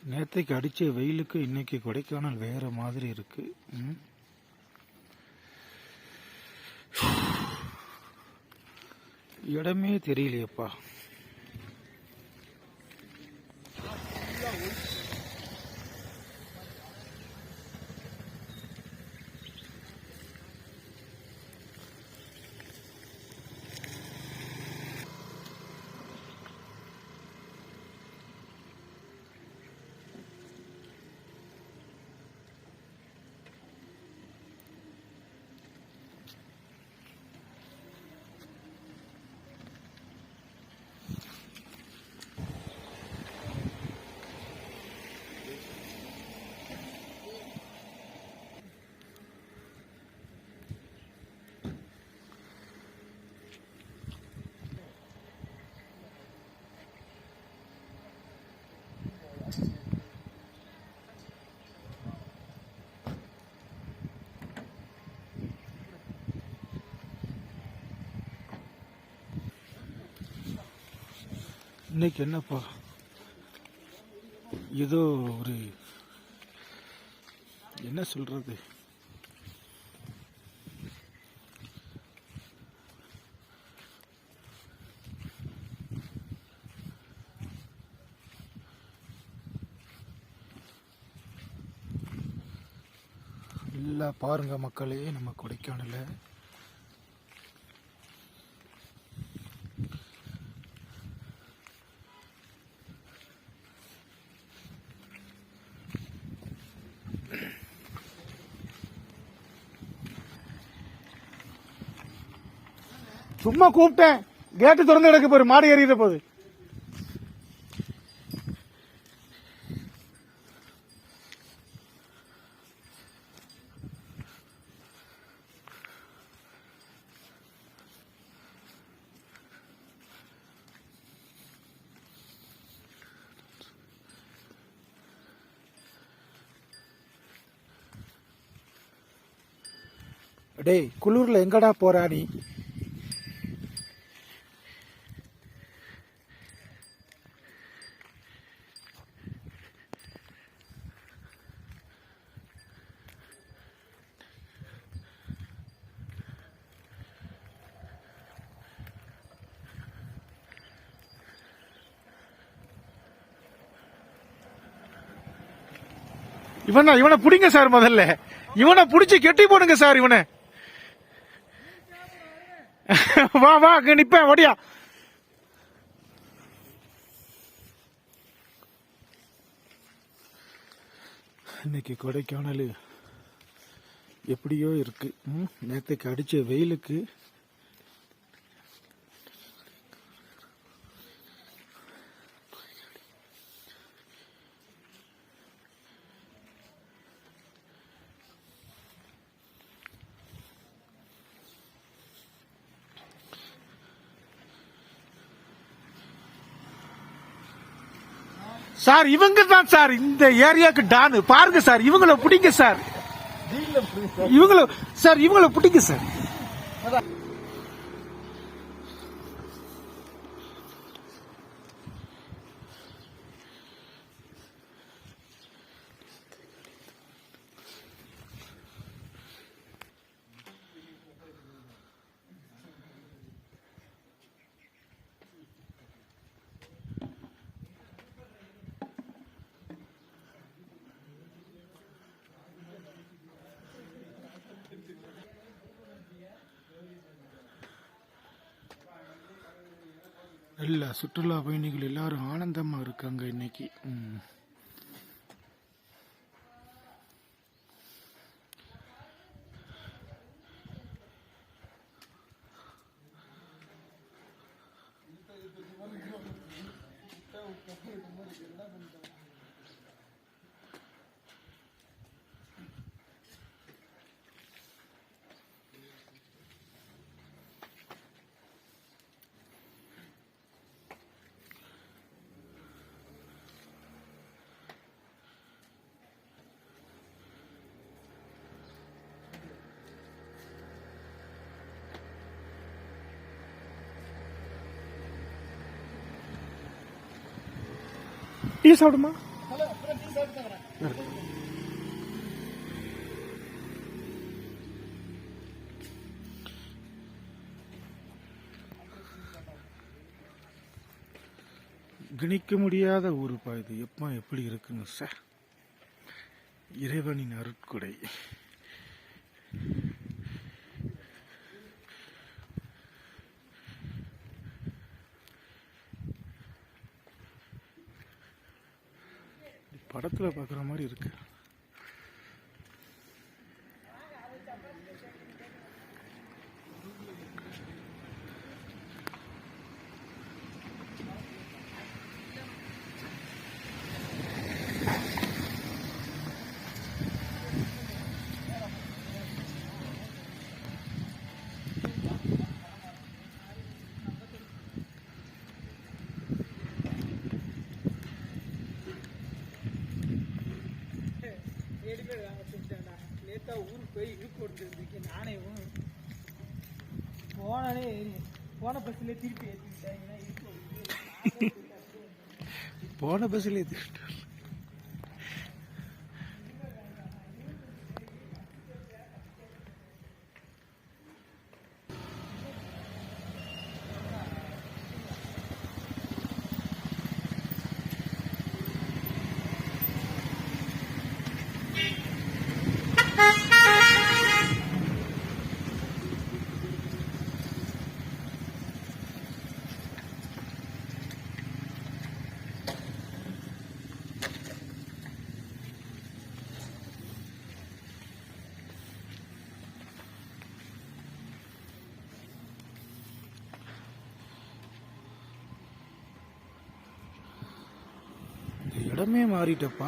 நேற்றைக்கு அடித்த வெயிலுக்கு இன்னைக்கு கொடைக்கானல் வேற மாதிரி இருக்கு. இடமே தெரியலையப்பா. இன்னைக்கு என்னப்பா, ஏதோ ஒரு என்ன சொல்றது, இல்லை பாருங்க மக்களே, நம்ம கொடைக்கானல சும்மா கூப்பிட்டேன், கேட்டு திறந்து கிடக்கு போரு, மாடு ஏறிட போகுது. டேய், குளூர்ல எங்கடா போறா நீ? இவனை புடிங்க சார், முதல்ல இவனை புடிச்சு கெட்டி போடுங்க சார். இவனை வா வா, அங்க நிப்பேன், ஓடியா. இன்னைக்கு கொடைக்கானல் எப்படியோ இருக்கு. நேற்றுக்கு அடிச்ச வெயிலுக்கு சார், இவங்க தான் சார் இந்த ஏரியாவுக்கு டான். பாருங்க சார், இவங்கள பிடிங்க சார், இவங்கள பிடிங்க சார். எல்லா சுற்றுலா பயணிகள் எல்லாரும் ஆனந்தமா இருக்காங்க இன்னைக்கு. டீ சாப்பிடுமா? கணிக்க முடியாத ஊருப்பா இது. எப்பா எப்படி இருக்குன்னு சார், இறைவனின் அருட்கொடை. படத்துல பாக்குற மாதிரி இருக்கு. ஊருக்கு போய் இழுப்பு கொடுத்துருக்கேன் நானே போனாலே போன பஸ்ல திருப்பி ஏற்றிட்டேன். போன பஸ்ல ஏற்றிட்டு இடமே மாறிட்டப்பா.